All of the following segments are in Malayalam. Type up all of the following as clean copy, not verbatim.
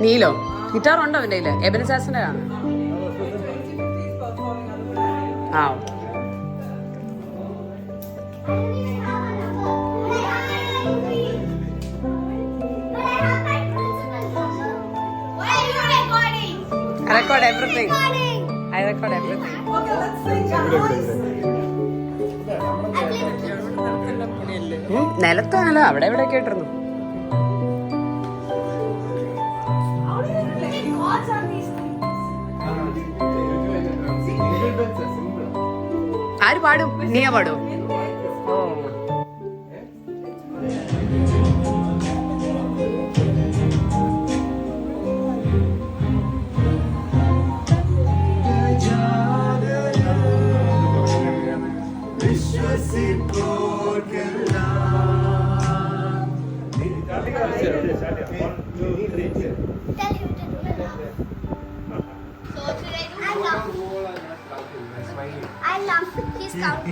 നീലോ ഗിറ്റാറുണ്ടോ അവൻ്റെ കയ്യിൽ? എബനസാസിന്റെ ആണ്. ആ record everything. I record everything. നിലത്താണല്ലോ അവിടെ എവിടെ കേട്ടിരുന്നു. ആര് പാടും? നീയാ പാടും? ഓ I love his count.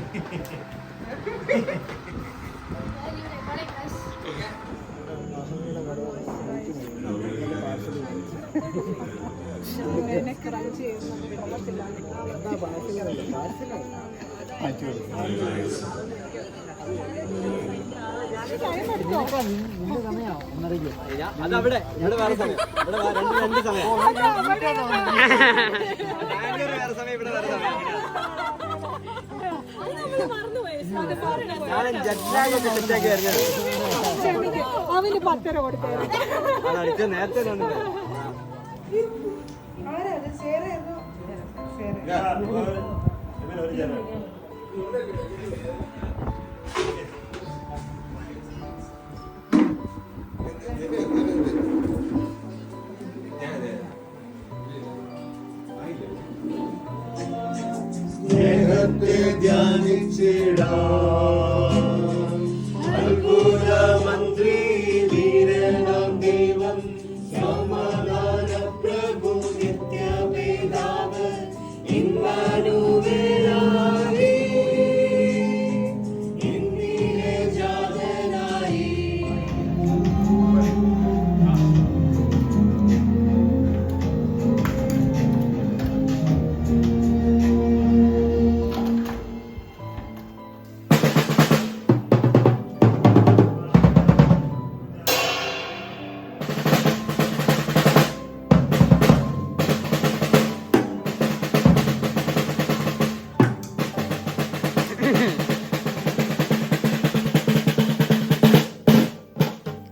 അതവിടെ ഇവിടെ വേറെ സമയം, ഇവിടെ രണ്ട് സമയം, വേറെ സമയം, ഇവിടെ വേറെ സമയം. ഞാൻ ജഡ്ജാകൊക്കെ സെറ്റാക്കി വരുന്നത് അതടിച്ച നേരത്തെ അത്ഭുത മന്ത്രി വീരനാം ദൈവം സമാധാന പ്രഭു നിത്യപിതാവ് ഇമ്മാനുവേലായി ഇന്നിലെ ജാതനായി.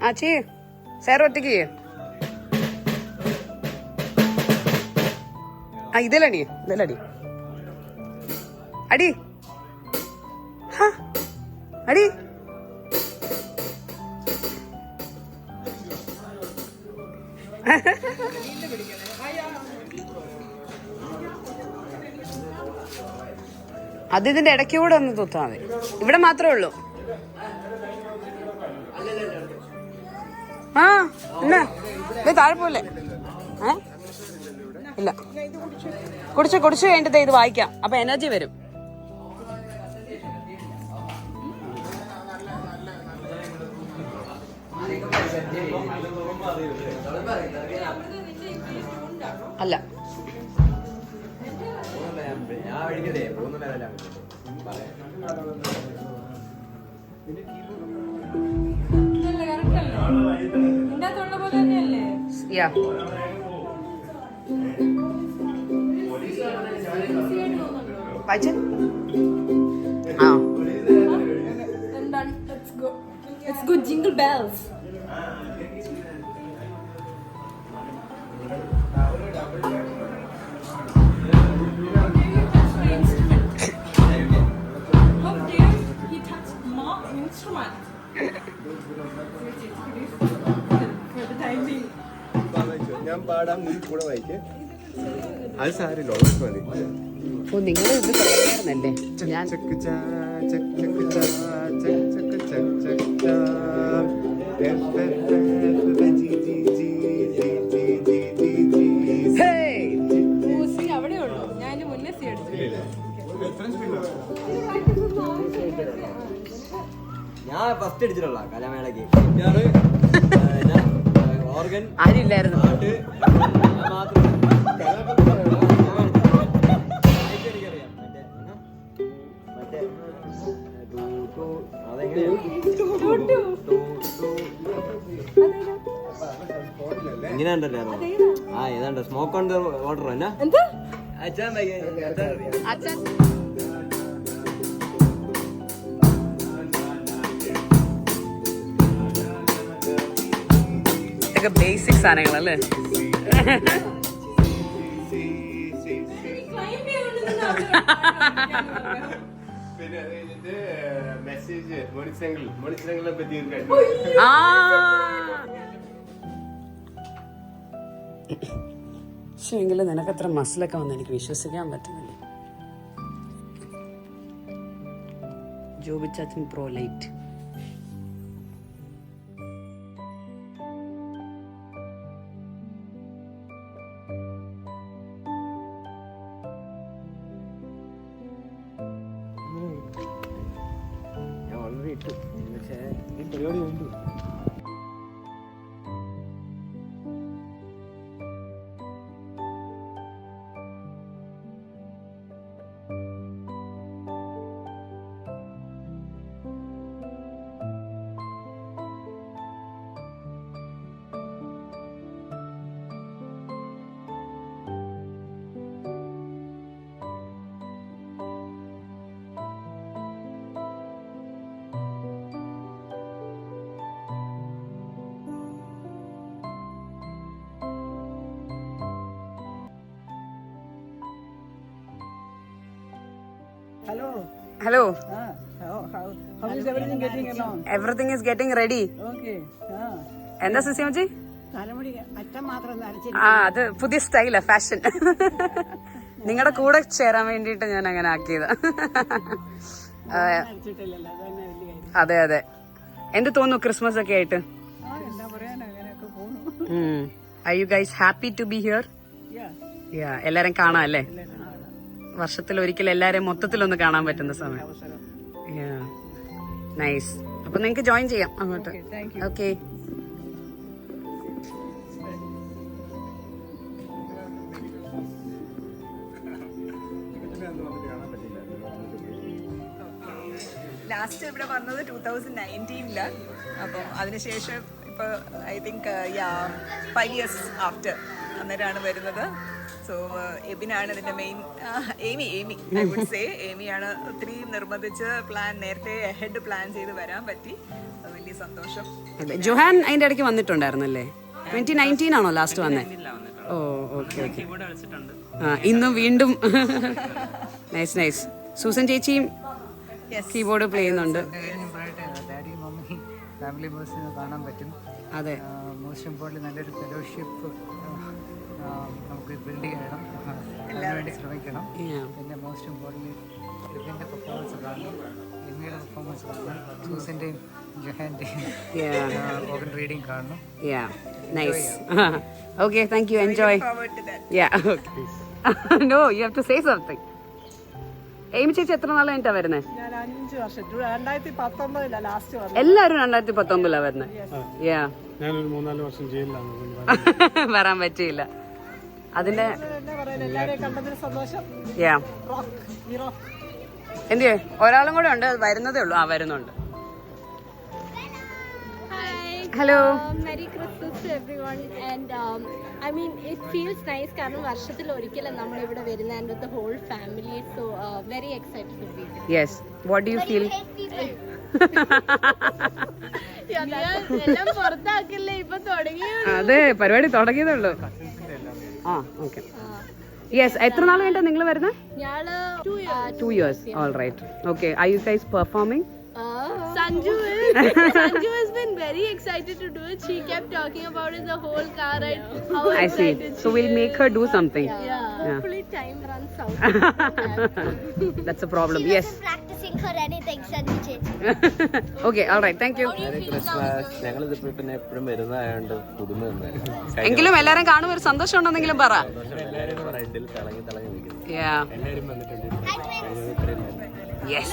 ആച്ചി സാർ ഒറ്റയ്ക്ക് ആ ഇതിലടി അടി അടി അത് ഇതിന്റെ ഇടയ്ക്ക് കൂടെ ഒന്ന് തൂത്താൽ മതി. ഇവിടെ മാത്രമേ ഉള്ളൂ. ആ എന്നാ ഇത് താഴെ പോലെ ഇല്ല, കുടിച്ചു കഴിഞ്ഞിട്ട് ഇത് വായിക്കാം. അപ്പൊ എനർജി വരും. അല്ല യാ വായിച്ച ആ It's good jingle bells. How dare he touch my instrument? For the time being. ഞാൻ പാടാം, നീ കൂടെ വായിക്കേ. അത് സാരില്ല, മതി. ഓ നിങ്ങൾ ഇത് തുടങ്ങിയായിരുന്നല്ലേ? ഞാൻ അവിടെ ഉള്ളൂ. ഞാൻ മുന്നേ സി അടിച്ചു. ഞാൻ ഫസ്റ്റ് അടിച്ചിട്ടുള്ള കലാമേളക്ക് ഞാൻ ആരും ഇല്ലായിരുന്നു. ഇങ്ങനെ ഉണ്ടല്ലോ. ആ ഏതാണ്ട് സ്മോക്ക് ഓൺ ദ വാട്ടർ എന്നാ അച്ഛൻ അച്ഛൻ ഇതൊക്കെ ബേസിക് സാധനങ്ങളല്ലേ? പിന്നെ അത് കഴിഞ്ഞിട്ട് മെസ്സേജ് മണിച്ചെങ്കിലെ പറ്റി ആ പക്ഷെ എങ്കിലും നിനക്കത്ര മസിലൊക്കെ വന്ന് എനിക്ക് വിശ്വസിക്കാൻ പറ്റുന്നില്ല. ജോബി ചാച്ചൻ പ്രോ ലൈറ്റ്. ഞാൻ ഓൾറെഡി ഇട്ടു. പക്ഷേ ഈ പരിപാടി വേണ്ടു. Hello. How is everything getting along? Everything is getting ready. Okay. എന്താ സിസിയമ്മച്ചി? തലമുടി അറ്റം മാത്രം നരച്ചിട്ട് ആ അത് പുതിയ സ്റ്റൈലാ, ഫാഷൻ. നിങ്ങളുടെ കൂടെ ചേരാൻ വേണ്ടിട്ട് ഞാൻ അങ്ങനെ ആക്കിയതാ. നരച്ചിട്ടില്ലല്ലോ, അതന്നെ വലിയ കാര്യം. അതെ അതെ. എന്ത് തോന്നുന്നു ക്രിസ്മസ് ഒക്കെ ആയിട്ട്? എന്താ പറയാനാ, അങ്ങനെയൊക്കെ പോണു. Are you guys happy to be here? Yeah, എല്ലാരും കാണാം അല്ലേ? വർഷത്തിൽ ഒരിക്കൽ എല്ലാരെയും മൊത്തത്തിലൊന്ന് കാണാൻ പറ്റുന്ന സമയം. നൈസ്. അപ്പൊ നിങ്ങക്ക് ജോയിൻ ചെയ്യാം അങ്ങോട്ട്. ഓക്കെ. ലാസ്റ്റ് ഇവിടെ വന്നത് 2019 അപ്പം അതിനുശേഷം ഇപ്പോൾ ഐ തിങ്ക് 5 years ആഫ്റ്റർ അന്നേരമാണ് വരുന്നത്. സോ എബിനാണ് ഇതിൻ്റെ main, Amy I would say ഏമിയാണ് ഒത്തിരി നിർബന്ധിച്ച് നേരത്തെ ഹെഡ് പ്ലാൻ ചെയ്ത് വരാൻ പറ്റി. വലിയ സന്തോഷം. ജോഹാൻ അതിന്റെ ഇടയ്ക്ക് വന്നിട്ടുണ്ടായിരുന്നല്ലേ? 2019 ആണോ ലാസ്റ്റ് വന്നേ? ഓ ഓക്കെ ഓക്കെ. ഇന്നും വീണ്ടും. Nice nice. സൂസൻ ചേച്ചിയും കീബോർഡ് പ്ലേ ചെയ്യുന്നുണ്ട്. ഡാഡി മമ്മി ഫാമിലി മെമ്പേഴ്സിനെ കാണാൻ പറ്റും. അതെ. മോസ്റ്റ് ഇമ്പോർട്ടൻ്റ് നല്ലൊരു ഫെലോഷിപ്പ് നമുക്ക് ബിൽഡ് ചെയ്യണം, അതിനുവേണ്ടി ശ്രമിക്കണം. പിന്നെ മോസ്റ്റ് ഇമ്പോർട്ടൻ്റ് എബിൻ്റെ പെർഫോമൻസ് കാണണം, എമിയുടെ പെർഫോമൻസ് കാണണം, സൂസിൻ്റെയും ജൊഹാൻ്റെയും ഓപ്പൺ റീഡിങ് കാണണം. Nice. Okay, thank you. Enjoy. No, you have to say something. Amy ചേച്ചി എത്ര നാൾ കഴിഞ്ഞിട്ടാ വരുന്നത്? ഞാൻ 5 വർഷം 2019 ലാസ്റ്റ് വന്നു. എല്ലാരും 2019 വരുന്നത്. ഞാനൊരു 3-4 വർഷം ജയിലിലാണ്. വരാൻ പറ്റിയില്ല. അതിന്റെ എല്ലാവരെയും കണ്ടതിന് സന്തോഷം. എന്ത് ഒരാളും കൂടെ ഉണ്ട്, വരുന്നതേ ഉള്ളൂ. വരുന്നുണ്ട്. Hello. Merry Christmas to everyone. And I mean, it feels nice കാരണം വർഷത്തിൽ ഒരിക്കലും നമ്മൾ ഇവിടെ വരുന്ന and with the whole family. So very excited to be here. Yes. What do you feel? എല്ലാം പുറത്താക്കില്ലേ ഇപ്പൊ തുടങ്ങി. അതെ, പരിപാടി തുടങ്ങിയതേ ഉള്ളൂ. ആ ഓക്കെ. യെസ്. എത്ര നാൾ കഴിഞ്ഞാ നിങ്ങൾ വരുന്നത്? ഞാള് 2 years. All right. Okay. Are you guys performing? Sanju has been very excited to do it. She kept talking about it the whole car ride. How I see. So we'll make her do something. Hopefully time runs out. That's a problem. Yes. Practicing for anything, Sanju ചേച്ചി. Okay. All right. Thank you. Christmas. ഞങ്ങളിതിപ്പോ പിന്നെ എപ്പോഴും വരുന്നതായോണ്ട് പുതുമ എങ്കിലും എല്ലാരും കാണുമ്പോൾ ഒരു സന്തോഷം ഉണ്ടെന്നെങ്കിലും പറ. എല്ലാവരും റൈഡിൽ തിളങ്ങി നിൽക്കുന്നു. എല്ലാവരും വന്നിട്ടുണ്ട്. Yes.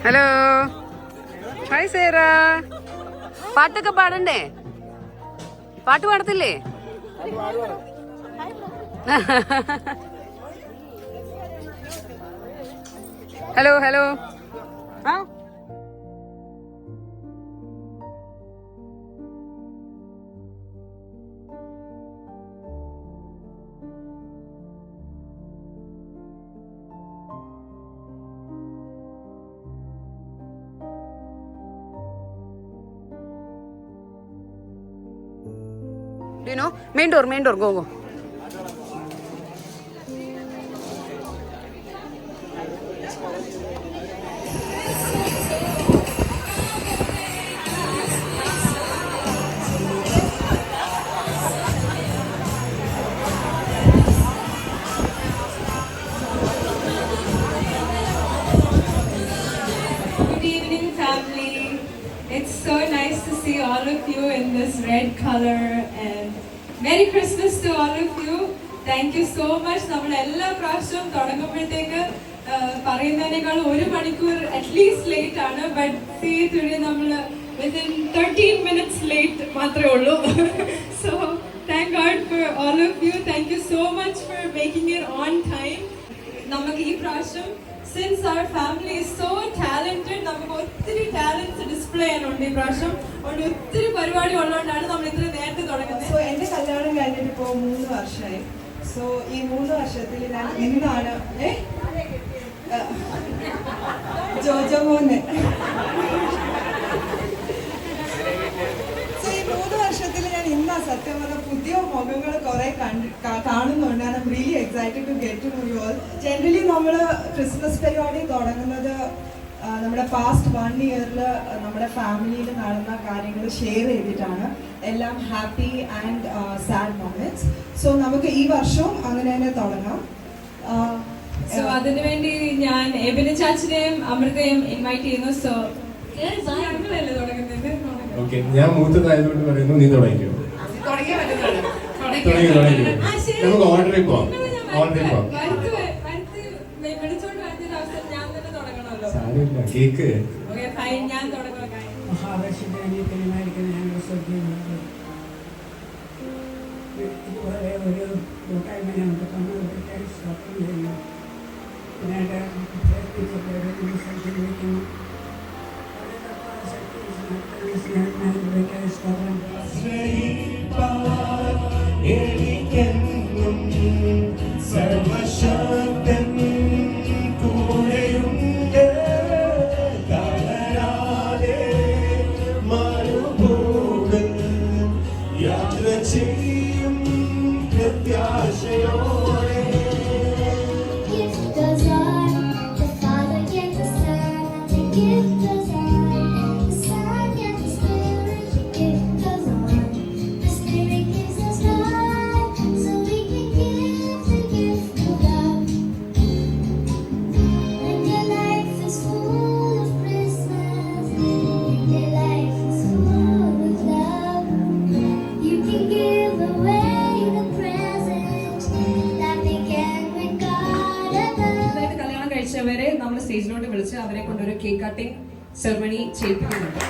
Hello, hi Sera. പാട്ടൊക്കെ പാടണ്ടേ? പാട്ട് പാടത്തില്ലേ? Hello hello. ആ Do you know? Main door, go, go. Good evening, family. It's so nice to see all of you in this red color, and Merry Christmas to all of you. Thank you so much. നമ്മൾ എല്ലാ പ്രാവശ്യവും തുടങ്ങുമ്പോഴത്തേക്ക് പറയുന്നതിനേക്കാൾ 1 മണിക്കൂർ അറ്റ്ലീസ്റ്റ് ലേറ്റ് ആണ്. ബട്ട് സീ ടുഡേ നമ്മൾ within 13 minutes late മാത്രമേ ഉള്ളൂ. So thank God for all of you. Thank you so much for making it on time. നമുക്ക് ഈ പ്രാവശ്യം since our family is so talented, നമുക്ക് ഒത്തിരി ടാലൻസ് ഡിസ്പ്ലേ ചെയ്യാനുണ്ട് ഈ പ്രാവശ്യം. അതുകൊണ്ട് ഒത്തിരി പരിപാടി ഉള്ളതുകൊണ്ടാണ് നമ്മൾ ഇത്ര നേരത്തെ തുടങ്ങുന്നത്. സോ എൻ്റെ കല്യാണം കഴിഞ്ഞിട്ട് ഇപ്പോൾ 3 വർഷമായി. സോ ഈ 3 വർഷത്തിൽ ഞാൻ ഇന്നാണ് ജോജോ മോനെ. സോ ഈ 3 വർഷത്തിൽ ഞാൻ ഇന്നാ സത്യം പറഞ്ഞ പുതിയ മുഖങ്ങൾ കുറെ കാണുന്നുണ്ട്. I am really excited to get to know you all. Generally നമ്മൾ ക്രിസ്മസ് പരിപാടി തുടങ്ങുന്നത് നമ്മുടെ പാസ്റ്റ് 1 ഇയറിൽ നമ്മുടെ ഫാമിലിയിൽ നടന്ന കാര്യങ്ങൾ ഷെയർ ചെയ്തിട്ടാണ്. എല്ലാം happy and sad moments. So നമുക്ക് ഈ വർഷവും അങ്ങനെ തന്നെ തുടങ്ങാം. സോ അതിനുവേണ്ടി ഞാൻ എബിന് ചാച്ചിനെയും അമൃതയും ഇൻവൈറ്റ് ചെയ്യുന്നു. സോ ഞങ്ങളല്ലേ തുടങ്ങുന്നത്? ഓക്കെ, ഞാൻ മൂത്തതായതുകൊണ്ട് പറയുന്നു, നീ തുടങ്ങിക്കോ. നമുക്ക് ഓർഡറിൽ പോവാം. സാരമില്ല, കേക്ക്. ഞാൻ തുടങ്ങാം. ഇതുപോലെ ഒരു കൂട്ടായ്മ ഞങ്ങൾക്ക് തന്നതിലേക്ക് സ്തോത്രം ചെയ്യുന്നു. ഇതിനായിട്ട് സഞ്ചരിക്കുന്നു. സർവശക്തൻ കൂടെയുണ്ട്. തളരാതെ മരുഭൂമിൽ യാത്ര ചെയ്യും പ്രത്യാശയോടെ. നമ്മൾ സ്റ്റേജിലോട്ട് വിളിച്ച് അവരെ കൊണ്ടൊരു കേക്ക് കട്ടിംഗ് സെറമണി ചെയ്യിപ്പിക്കുന്നുണ്ട്.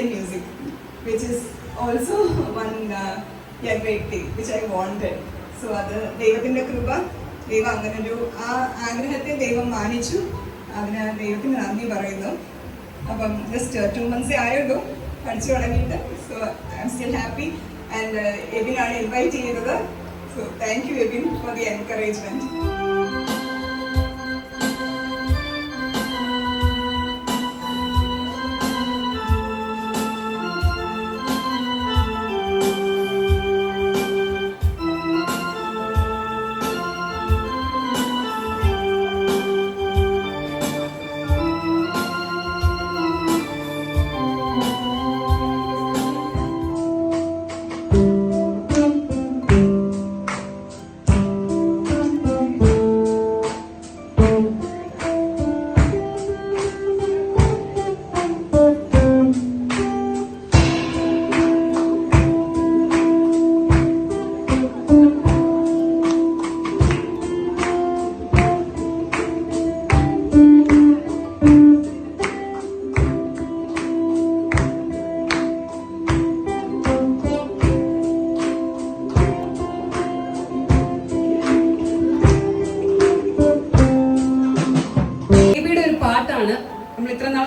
Music, which is also one great thing which I wanted. So അത് ദൈവത്തിൻ്റെ കൃപ, ദൈവം അങ്ങനൊരു ആ ആഗ്രഹത്തെ ദൈവം മാനിച്ചു. അതിന് ദൈവത്തിന് നന്ദി പറയുന്നു. അപ്പം ജസ്റ്റ് 2 months ആയുള്ളൂ പഠിച്ചു തുടങ്ങിയിട്ട്. So I'm still happy. And എബിനാണ് ഇൻവൈറ്റ് ചെയ്തത്. So thank you Abin for the encouragement.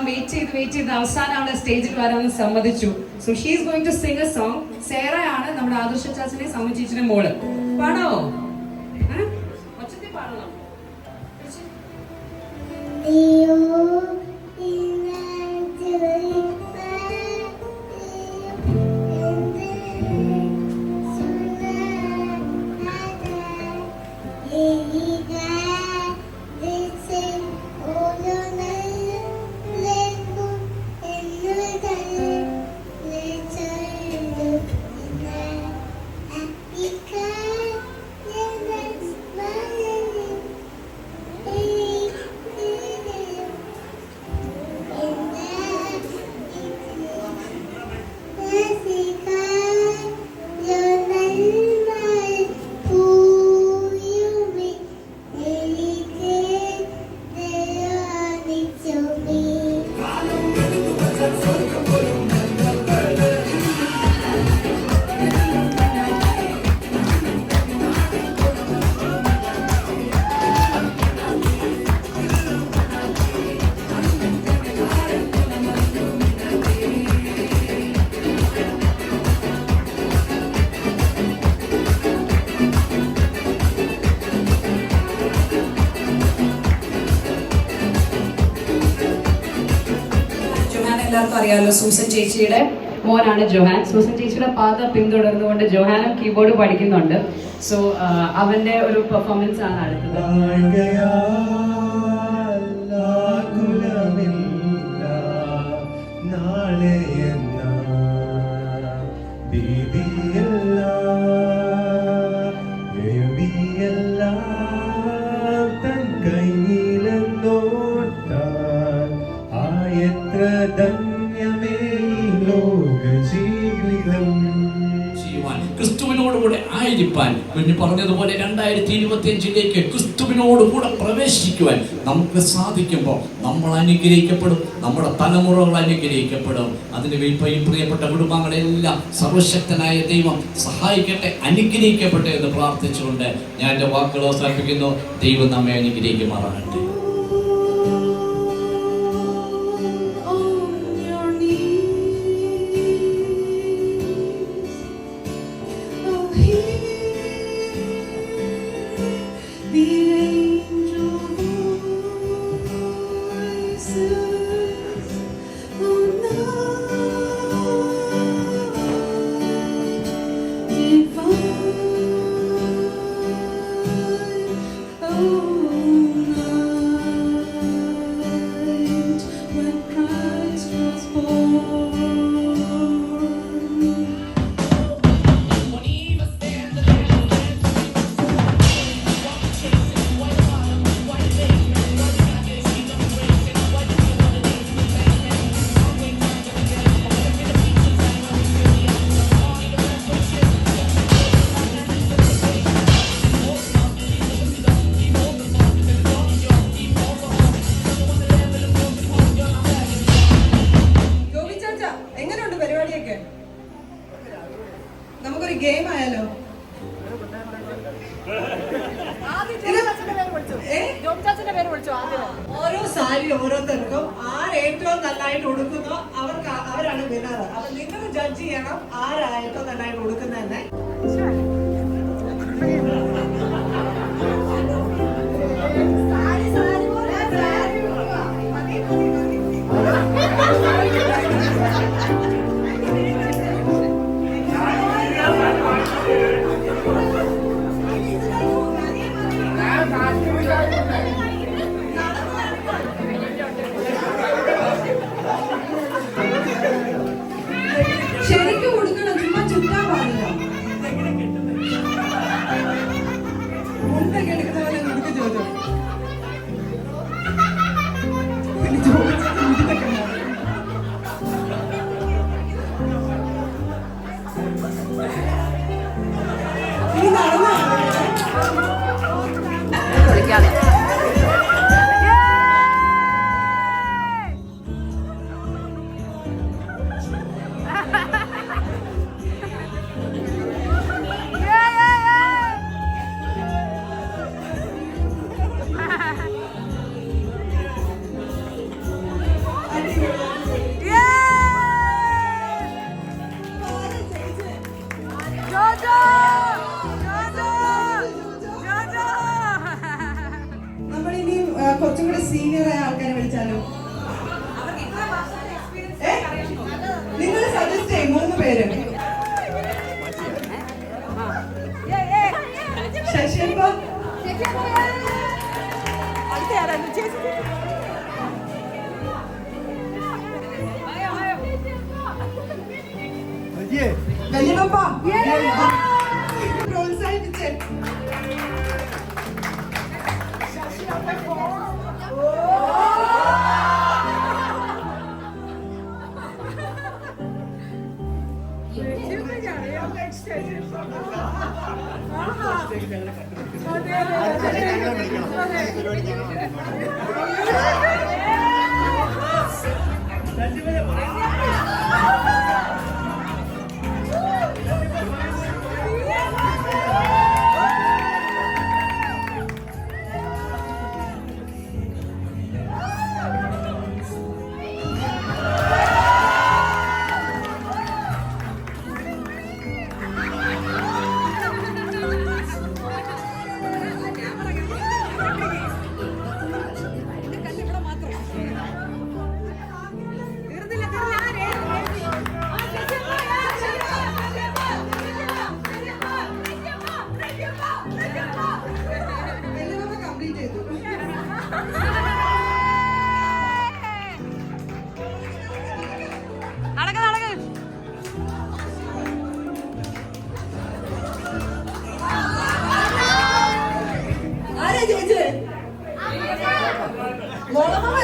പാടാൻ വെയിറ്റ് ചെയ്ത് അവസാനം അവളെ സ്റ്റേജിൽ വരാമെന്ന് സമ്മതിച്ചു. So she is going to sing a song. സേറയാണ് നമ്മുടെ ആദർശ ചാച്ചനെ സൗമ്യ ചേച്ചിയുടെ മോള്. പാടോ? ഒച്ചത്തിൽ പാടണം. എല്ലാവർക്കും അറിയാമല്ലോ, സൂസൻ ചേച്ചിയുടെ മോനാണ് ജോഹാൻ. സൂസൻ ചേച്ചിയുടെ പാത പിന്തുടർന്നുകൊണ്ട് ജോഹാനും കീബോർഡ് പഠിക്കുന്നുണ്ട്. സോ അവന്റെ ഒരു പെർഫോമൻസ് ആണ് അടുത്തത്. ക്രിസ്തുവിനോടുകൂടെ ആയിരിക്കാൻ മുന്നേ പറഞ്ഞതുപോലെ 2025 ക്രിസ്തുവിനോടുകൂടെ പ്രവേശിക്കുവാൻ നമുക്ക് സാധിക്കുമ്പോൾ നമ്മൾ അനുഗ്രഹിക്കപ്പെടും, നമ്മുടെ തലമുറകൾ അനുഗ്രഹിക്കപ്പെടും. അതിന് പ്രിയപ്പെട്ട കുടുംബങ്ങളെല്ലാം സർവശക്തനായ ദൈവം സഹായിക്കട്ടെ, അനുഗ്രഹിക്കട്ടെ എന്ന് പ്രാർത്ഥിച്ചുകൊണ്ട് ഞാൻ എൻ്റെ വാക്കുകൾ അവസാനിപ്പിക്കുന്നു. ദൈവം നമ്മെ അനുഗ്രഹിക്കുമാറാകട്ടെ. നമുക്കൊരു ഗെയിം ആയാലോ? ഓരോ സാരി ഓരോരുത്തർക്കും ഏറ്റവും നന്നായിട്ട് ഉടുക്കുന്നോ അവരാണ് വിന്നർ. അപ്പൊ നിങ്ങൾ ജഡ്ജ് ചെയ്യണം ആരാ ഏറ്റവും നന്നായിട്ട് ഉടുക്കുന്നതെന്ന്. ശരിക്കും കൊടുക്കണം, ചുമ്മാ ചുറ്റാൻ പാടില്ല. മുണ്ടൊക്കെ എടുക്കുന്ന പോലെ നമുക്ക് ചോദിച്ചു ഇനി നടന്നോ കുറച്ചും കൂടെ സീനിയർ ആയ ആൾക്കാരെ വിളിച്ചാലോ? നിങ്ങൾ സജസ്റ്റ് ചെയ്യും 3 പേര്. ശശിയപ്പ, വലിയപ്പ പ്രോത്സാഹിപ്പിച്ചേ.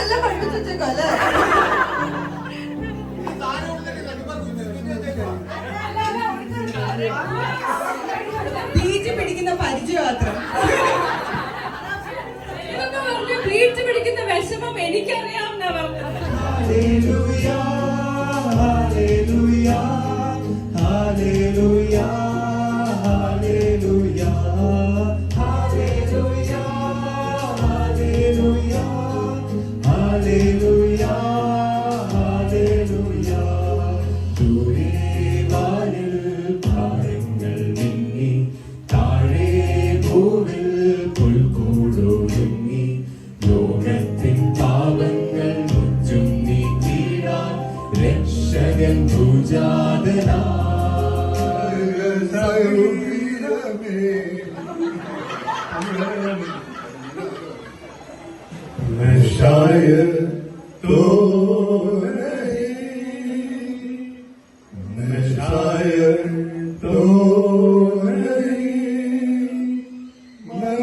എല്ലാം പഠിപ്പിച്ചേക്കോ അല്ലേ? ബീച്ച് പിടിക്കുന്ന പരിചയമാത്രം. ബീച്ച് പിടിക്കുന്ന വിഷമം എനിക്കറിയാം. Hallelujah, hallelujah, hallelujah, hallelujah, hallelujah, hallelujah, hallelujah, hallelujah. ദൂരെ വാനിൽ താരങ്ങൾ മിന്നി, താഴെ ഭൂവിൽ പുൽക്കൂടൊരുങ്ങി, ലോകത്തിൻ പാപങ്ങൾ മുറ്റും നീക്കിടാൻ രക്ഷകൻ ഭുജാതനാ. मैं शायर तो नहीं, मैं शायर तो नहीं,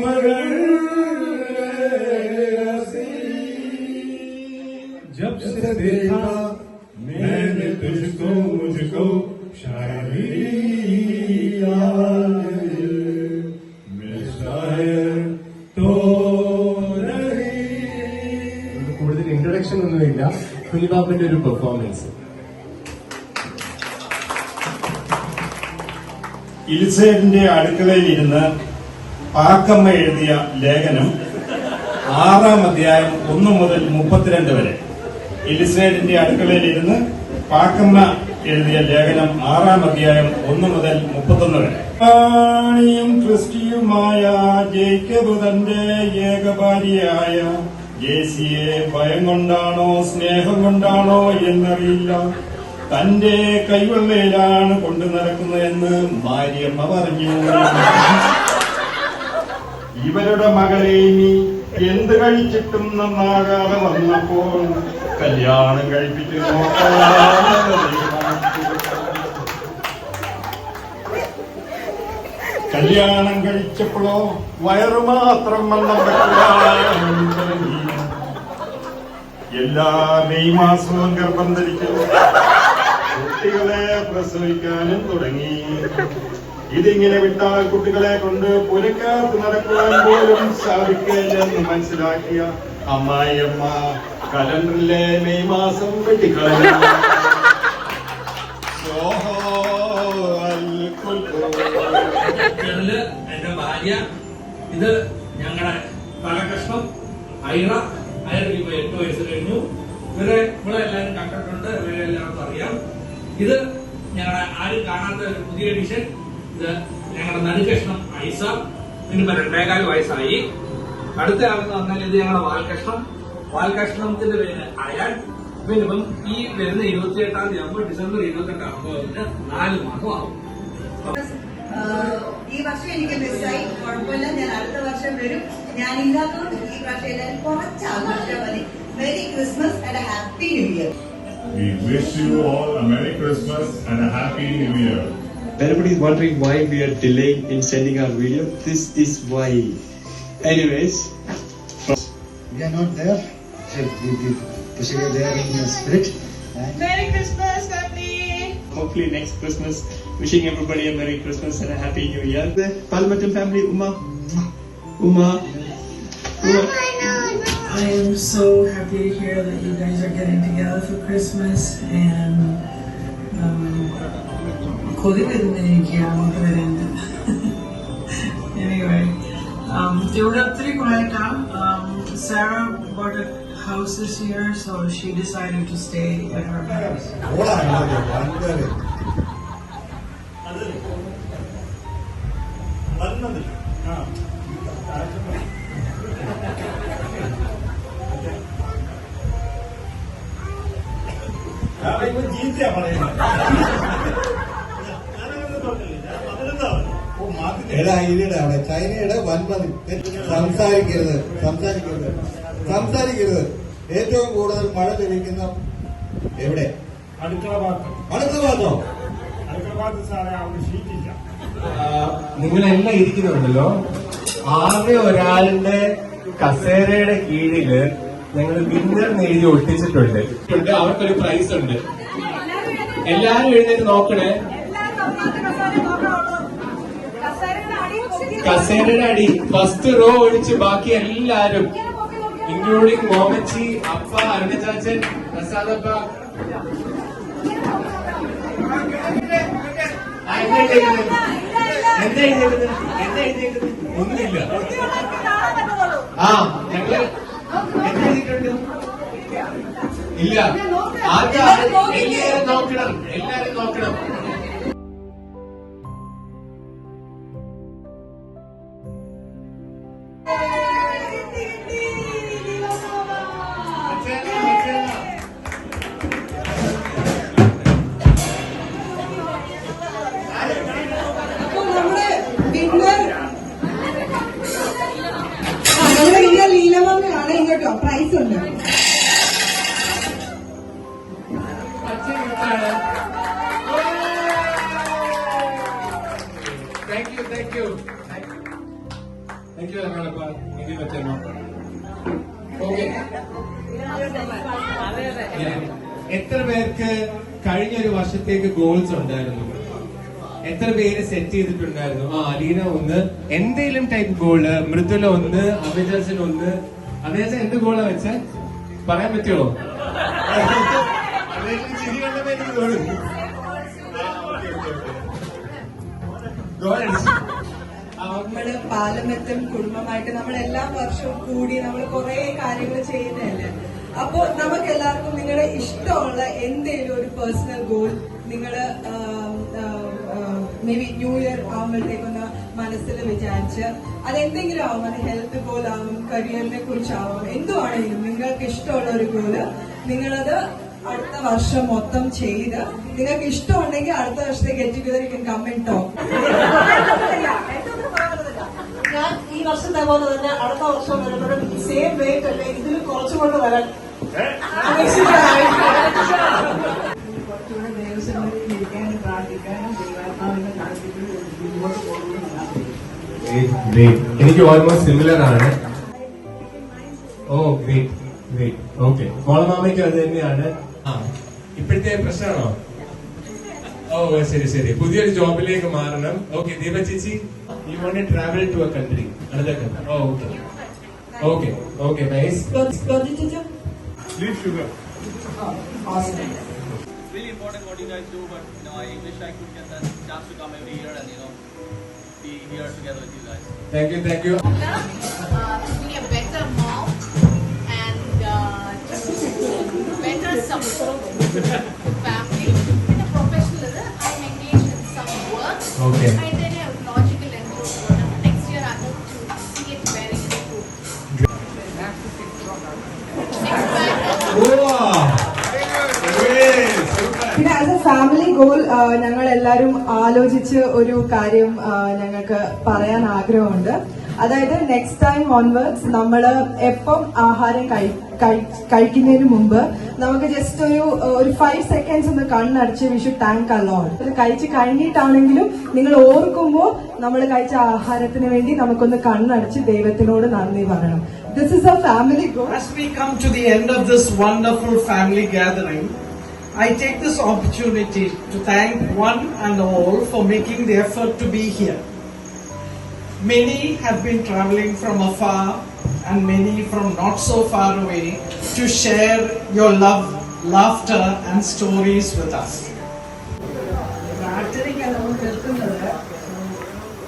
मगर जब से देखा मैंने तुझको, मुझको शायरी याद है, मैं शायर तो കൂടുതൽ ഇൻട്രൊഡക്ഷൻ ഒന്നുമില്ല. ഫിലിപ്പാപ്പിന്റെ ഒരു പെർഫോമൻസ്. ഇലിസേറ്റിന്റെ അടുക്കളയിൽ ഇരുന്ന് പാക്കമ്മ എഴുതിയ ലേഖനം 6-ാം അധ്യായം 1 മുതൽ 32 വരെ. ഇലിസേറ്റിന്റെ അടുക്കളയിൽ ഇരുന്ന് പാക്കമ്മ എഴുതിയ ലേഖനം 6-ാം അധ്യായം 1 മുതൽ 31 വരെ. ാണിയും ക്രിസ്റ്റിയുമായ ജേക്കബ് തന്റെ ഏകഭാര്യയായ ജേസിയെ ഭയം കൊണ്ടാണോ സ്നേഹം കൊണ്ടാണോ എന്നറിയില്ല, തന്റെ കൈവെള്ളയിലാണ് കൊണ്ടു നടക്കുന്നതെന്ന് മാരിയമ്മ പറഞ്ഞു. ഇവരുടെ മകളെ ഇനി എന്ത് കഴിച്ചിട്ടും നന്നാകാതെ വന്നപ്പോൾ കല്യാണം കഴിപ്പിച്ചു കല്യാണം കഴിച്ചപ്പോഴോ വയറു മാത്രം വണ്ണം തുടങ്ങി. എല്ലാ മെയ് മാസവും ഗർഭം ധരിച്ചു, കുട്ടികളെ പ്രസവിക്കാനും തുടങ്ങി. ഇതിങ്ങനെ വിട്ടാൽ കുട്ടികളെ കൊണ്ട് പുരക്കാത്ത് നടക്കുവാൻ പോലും സാധിക്കില്ലെന്ന് മനസ്സിലാക്കിയ അമ്മായിയമ്മ കലണ്ടറിലെ മെയ് മാസം വെട്ടിക്കളഞ്ഞു. എന്റെ ഭാര്യ, ഇത് ഞങ്ങളുടെ തലകഷ്ണം ഐറ. അയാൾക്ക് ഇപ്പൊ 8 വയസ്സ് കഴിഞ്ഞു. ഇവിടെ എല്ലാവരും കണ്ടിട്ടുണ്ട്, ഇവരെ എല്ലാവർക്കും അറിയാം. ഇത് ഞങ്ങളുടെ ആരും കാണാത്ത ഒരു പുതിയ എഡിഷൻ. ഇത് ഞങ്ങളുടെ നടുകഷ്ണം ഐസ. ഇതിന് 2.25 വയസ്സായി. അടുത്ത ആളെന്ന് പറഞ്ഞാൽ ഇത് ഞങ്ങളുടെ വാൽകഷ്ണത്തിന്റെ പേര് അയാൾ. ഇപ്പം ഈ വരുന്ന 28-ാം തീയതി ആകുമ്പോൾ ഡിസംബർ 28 ആകുമ്പോൾ 4 മാസമാകും. ഈ വർഷം എനിക്ക് മിസ്സായി, കുഴപ്പമില്ല, ഞാൻ അടുത്ത വർഷം വരും. ഞാനില്ലാത്തതുകൊണ്ട് ഈ പ്രാവശ്യം എല്ലാവരും കുറച്ച് ആഘോഷിച്ചാൽ മതി. Merry Christmas and A happy new year. We wish you all a Merry Christmas and a Happy New Year. Everybody is wondering why we are delaying in sending our video. This is why. Anyways, We are not there. We pushing it there in the spirit. Merry Christmas, family. hopefully next Christmas, wishing everybody a Merry Christmas and a Happy New Year. The Palmatam family, Uma. I am so happy to hear that you guys are getting together for Christmas and anyway, Sarah bought a house this year, so she decided to stay at her house. ചൈനയുടെ വൻപതി സംസാരിക്കരുത്. ഏറ്റവും കൂടുതൽ മഴ ലഭിക്കുന്ന എവിടെ? അടുത്ത ഭാഗത്തോ? നിങ്ങളെല്ലാം ഇരിക്കുന്നുണ്ടല്ലോ, ആകെ ഒരാളുടെ കസേരയുടെ കീഴില് ഞങ്ങൾ വിന്നർ എഴുതി ഒട്ടിച്ചിട്ടുണ്ട്. അവർക്കൊരു പ്രൈസ് ഉണ്ട്. എല്ലാരും എഴുന്നേറ്റ് നോക്കണേ. കസേരയുടെ അടി ഫസ്റ്റ് റോ ഒഴിച്ച് ബാക്കി എല്ലാരും, ഇൻക്ലൂഡിംഗ് മോമച്ചി, അപ്പ, അരുണ ചാച്ചൻ, പ്രസാദപ്പ. ഒന്നുമില്ല. ഞങ്ങള് എന്താ എഴുതിയിട്ടുണ്ട്? ഇല്ല. എല്ലാരും നോക്കണം. ലീലമാണ് ഇങ്ങോട്ടോ പ്രൈസ് ഉണ്ട്. എത്ര പേർക്ക് കഴിഞ്ഞൊരു വർഷത്തേക്ക് ഗോൾസ് ഉണ്ടായിരുന്നു? എത്ര പേര് സെറ്റ് ചെയ്തിട്ടുണ്ടായിരുന്നു? അലീന 1, എന്തെങ്കിലും ടൈപ്പ് ഗോള്, മൃദുല 1, അഭിജാസൻ 1. അഭിജാസൻ എന്ത് ഗോളാ വെച്ച പറയാൻ പറ്റുമോ? നമ്മള് പാലമറ്റും കുടുംബമായിട്ട് നമ്മൾ എല്ലാ വർഷവും കൂടി നമ്മൾ കുറെ കാര്യങ്ങൾ ചെയ്യുന്നതല്ലേ. അപ്പോ നമുക്ക് എല്ലാവർക്കും നിങ്ങളുടെ ഇഷ്ടമുള്ള എന്തെങ്കിലും ഒരു പേഴ്സണൽ ഗോൾ നിങ്ങള് മേ ബി ന്യൂ ഇയർ ആവുമ്പോഴത്തേക്കൊന്ന് മനസ്സിൽ വിചാരിച്ച് അതെന്തെങ്കിലും ആവും. അത് ഹെൽത്ത് ഗോൾ ആവും, കരിയറിനെ കുറിച്ചാവും, എന്തുവാണെങ്കിലും നിങ്ങൾക്ക് ഇഷ്ടമുള്ള ഒരു ഗോള് നിങ്ങളത് അടുത്ത വർഷം മൊത്തം ചെയ്ത് നിങ്ങൾക്ക് ഇഷ്ടമുണ്ടെങ്കിൽ അടുത്ത വർഷത്തെ ഗെറ്റ് ടുഗദർ കമന്റ് ടോക്ക്. ഞാൻ ഈ വർഷത്തെ പോലെ തന്നെ അടുത്ത വർഷം വരുമ്പോഴും സെയിം വെയിറ്റ് അല്ലേ ഇതിൽ കുറച്ചുകൊണ്ട് വരാൻ കുറച്ചുകൂടെ ദേവസ്വങ്ങളിൽ ഇരിക്കാനും പ്രാർത്ഥിക്കാനും ദൈവാത്മാവിനെ നടത്തിയിട്ട് മുമ്പോട്ട് പോകുന്നതാണ്. എനിക്ക് ഓൾമോസ്റ്റ് സിമിലർ ആണ്. ഗ്രേറ്റ്. ഓക്കെ, മോളമാമയ്ക്ക് അത് തന്നെയാണ്. ഇപ്പോഴത്തെ പ്രശ്നമാണോ? ശരി. പുതിയൊരു ജോബിലേക്ക് മാറണം. ഓക്കെ, ദീപ ചേച്ചി, you want to travel to a country, another country. Okay, nice. Leave sugar. Awesome. Really important what you guys do, but I wish I could get that chance to come every year and be here together with you guys. Thank you. Be a better mom and better support to family. In a professional, I'm engaged in some work. Okay. And then a logical and next year I hope to see it bearing its fruit. പിന്നെ ആസ് എ ഫാമിലി ഗോൾ ഞങ്ങൾ എല്ലാവരും ആലോചിച്ച് ഒരു കാര്യം ഞങ്ങൾക്ക് പറയാൻ ആഗ്രഹമുണ്ട്. അതായത് നെക്സ്റ്റ് ടൈം ഓൺവേർഡ്സ് നമ്മൾ എപ്പം ആഹാരം കഴിക്കുന്നതിന് മുമ്പ് നമുക്ക് ജസ്റ്റ് ഒരു 5 seconds ഒന്ന് കണ്ണടച്ച് വി ഷുഡ് താങ്ക് അലോർഡ്. ഇത് കഴിച്ച് കഴിഞ്ഞിട്ടാണെങ്കിലും നിങ്ങൾ ഓർക്കുമ്പോൾ നമ്മൾ കഴിച്ച ആഹാരത്തിന് വേണ്ടി നമുക്കൊന്ന് കണ്ണടച്ച് ദൈവത്തിനോട് നന്ദി പറയണം. This is a family goal. As we come to the end of this wonderful family gathering, I take this opportunity to thank one and all for making the effort to be here. Many have been traveling from afar and many from not so far away to share your love, laughter and stories with us.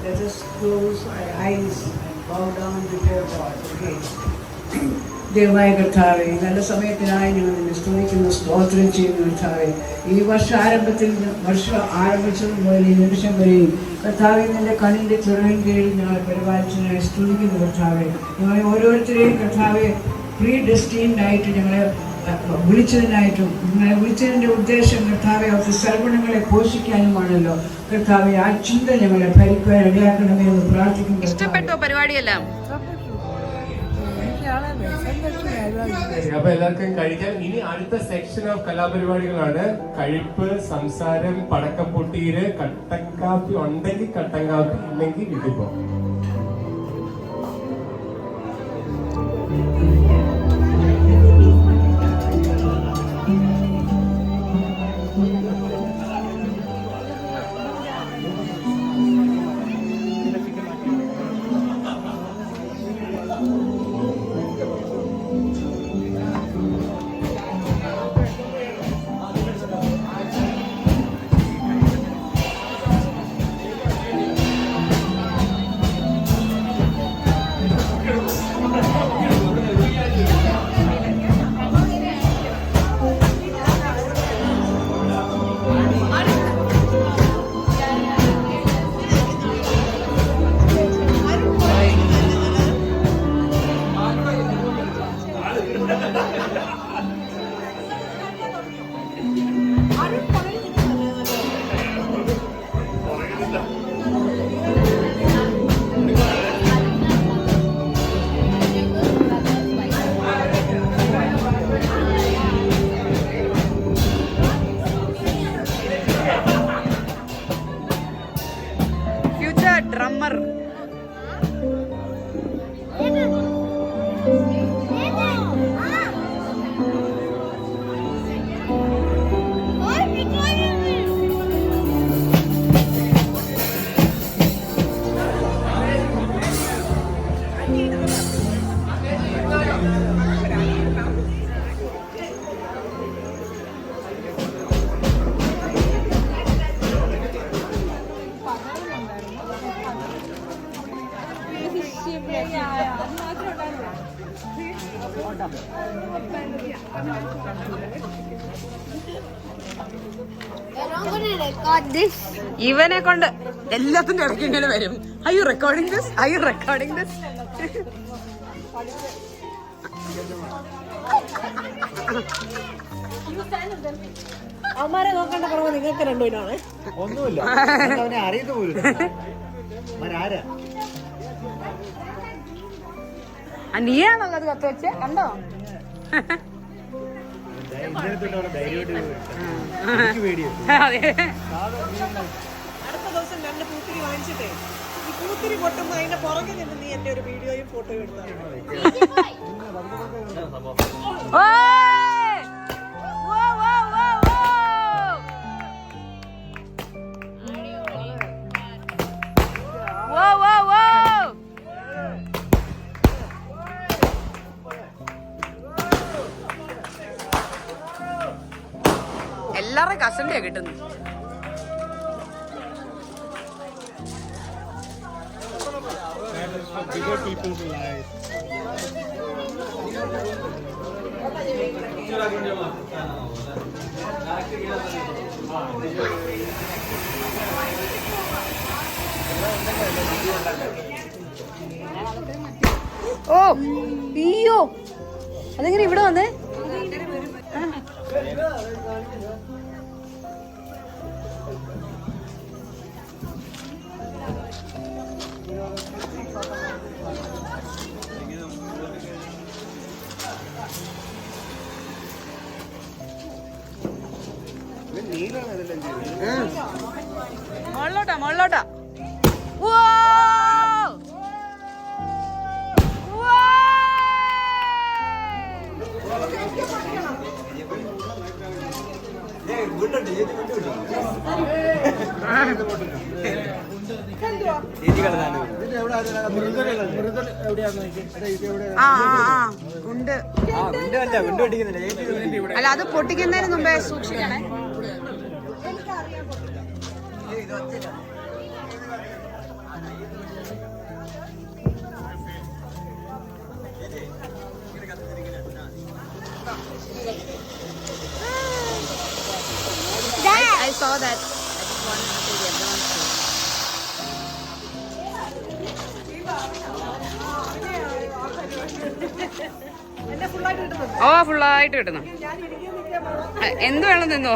Let us close our eyes and bow down before God. Okay. ദൈവമായ കർത്താവേ, നല്ല സമയത്തിനായി ഞങ്ങൾ നിന്നെ സ്തുതിക്കുന്നു, സ്തോത്രം ചെയ്യുന്നു കർത്താവേ. ഈ വർഷം ആരംഭിച്ചതുപോലെ ഈ നിമിഷം വരെയും കർത്താവെ നിന്റെ കണ്ണിന്റെ ചെറുവിൻ കീഴിൽ ഞങ്ങളെ പരിപാലിച്ചതിനായി സ്തുതിക്കുന്നു കർത്താവെ. ഞങ്ങളെ ഓരോരുത്തരെയും കർത്താവെ പ്രീ ഡെസ്റ്റിൻഡ് ആയിട്ട് ഞങ്ങളെ വിളിച്ചതിനായിട്ടും നിങ്ങളെ വിളിച്ചതിന്റെ ഉദ്ദേശം കർത്താവെ അവരുടെ സർവ്വഗുണങ്ങളെ പോഷിക്കാനുമാണല്ലോ കർത്താവെ. ആ ചിന്ത ഞങ്ങളെ ഭരിക്കുവാൻ ഇടയാക്കണമേ എന്ന് പ്രാർത്ഥിക്കുന്നു. ഇഷ്ടപ്പെട്ടോ പരിപാടിയെല്ലാം? അപ്പൊ എല്ലാവർക്കും കഴിക്കാൻ ഇനി അടുത്ത സെക്ഷൻ ഓഫ് കലാപരിപാടികളാണ്. കഴിപ്പ്, സംസാരം, പടക്കം പൊട്ടീര്, കട്ടൻ കാപ്പി ഉണ്ടെങ്കിൽ കട്ടൻ കാപ്പി, ഇല്ലെങ്കിൽ ഇതിപ്പോ drummer. ഇവനെ കൊണ്ട് എല്ലാത്തിന്റെ ഇടയ്ക്ക് ഇങ്ങനെ വരും. Are you recording this? Are you recording this? അവന്മാരെ നോക്കേണ്ട കുറവ് നിങ്ങൾക്ക് രണ്ടുപേരാണ്. ഒന്നുമില്ല, അവനെ അറിയുന്ന പോലും ആരാ നീയാണുള്ളത് കത്ത് വെച്ച് കണ്ടോ? അടുത്ത ദിവസം 2 പൂത്തിരി വാങ്ങിച്ചിട്ടേ ഈ പൂത്തിരി പൊട്ടുമ്പോ അതിന്റെ പുറകെ നിന്ന് നീ എന്റെ ഒരു വീഡിയോയും ഫോട്ടോയും എടുത്താൽ എല്ലാവരുടെ കസന്റെയാ കിട്ടുന്നു. ഓ അയ്യോ, അതെങ്ങനെ ഇവിടെ വന്നേ? മുകളിലോട്ടാ മുകളിലോട്ടാ. ഉണ്ട്. അല്ല അത് പൊട്ടിക്കുന്നതിന് മുമ്പേ സൂക്ഷിക്കണേ. I saw that. ഓ ഫുള്ളായിട്ട് കിട്ടുന്നു. എന്ത് വേണം തിന്നോ.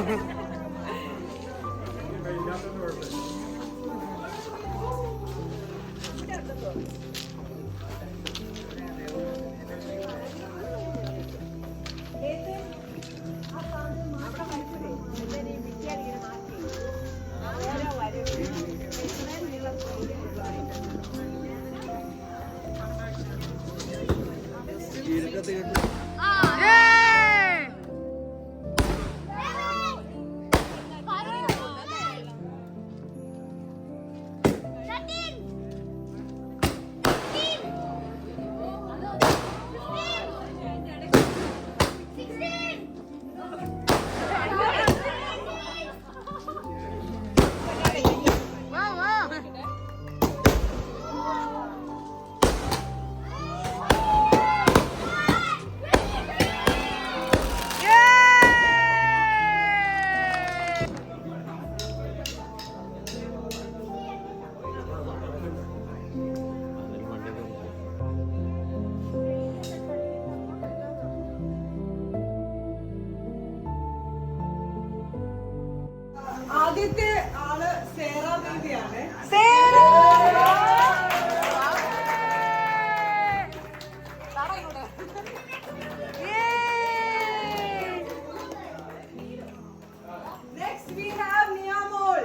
ആദ്യത്തെ ആള് Sera ബേബിയാണ്. Next we have Niyamol.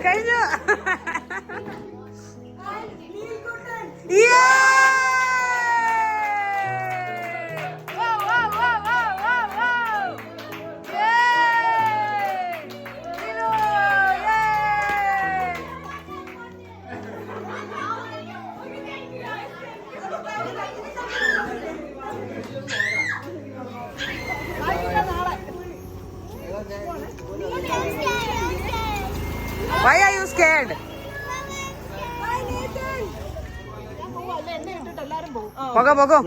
കഴിഞ്ഞു. Why are you scared? Poco.